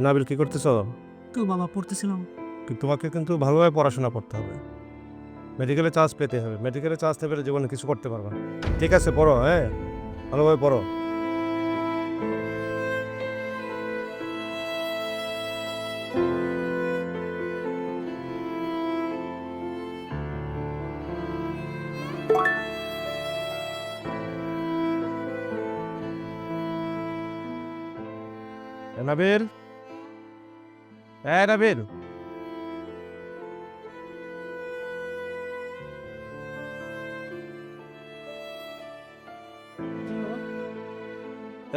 নাবিল কি করতেছ? তো বাবা পড়তেছিলাম। তোমাকে কিন্তু ভালোভাবে পড়াশোনা করতে হবে, মেডিকেলে চান্স পেতে হবে। মেডিকেলে চান্স না পেলে জীবনে কিছু করতে পারবে না। ঠিক আছে, পড়ো, হ্যাঁ, ভালোভাবে পড়ো। নাবিল, হ্যাঁ নাবিল,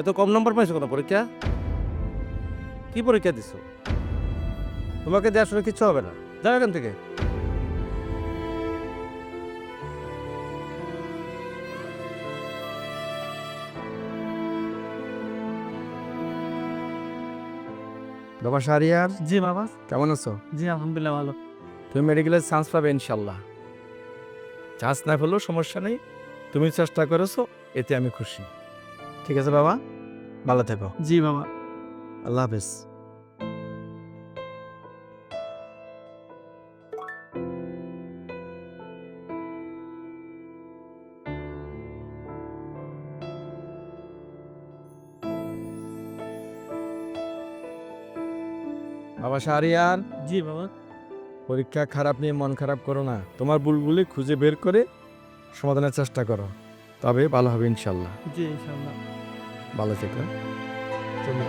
এত কম নম্বর পাইছো কেন পরীক্ষা? কি পরীক্ষা দিছো? তোমাকে দিয়ে আসলে কিচ্ছু হবে না, যাও এখান থেকে। বাবা শাহরিয়ার, জি বাবা। কেমন আছো? জি আলহামদুলিল্লাহ ভালো। তুমি মেডিকেলের চান্স পাবে ইনশাল্লাহ। চান্স না পেলেও সমস্যা নেই, তুমি চেষ্টা করেছো, এতে আমি খুশি। ঠিক আছে বাবা, ভালো থেকো। জি বাবা। আল্লাহ হাফেজ। বাবা শাহরিয়ার, জি বাবা। পরীক্ষা খারাপ নিয়ে মন খারাপ করো না, তোমার ভুলগুলি খুঁজে বের করে সমাধানের চেষ্টা করো, তবে ভালো হবে ইনশাল্লাহ। জি ইনশাআল্লাহ। ভালো থেকো। চলো।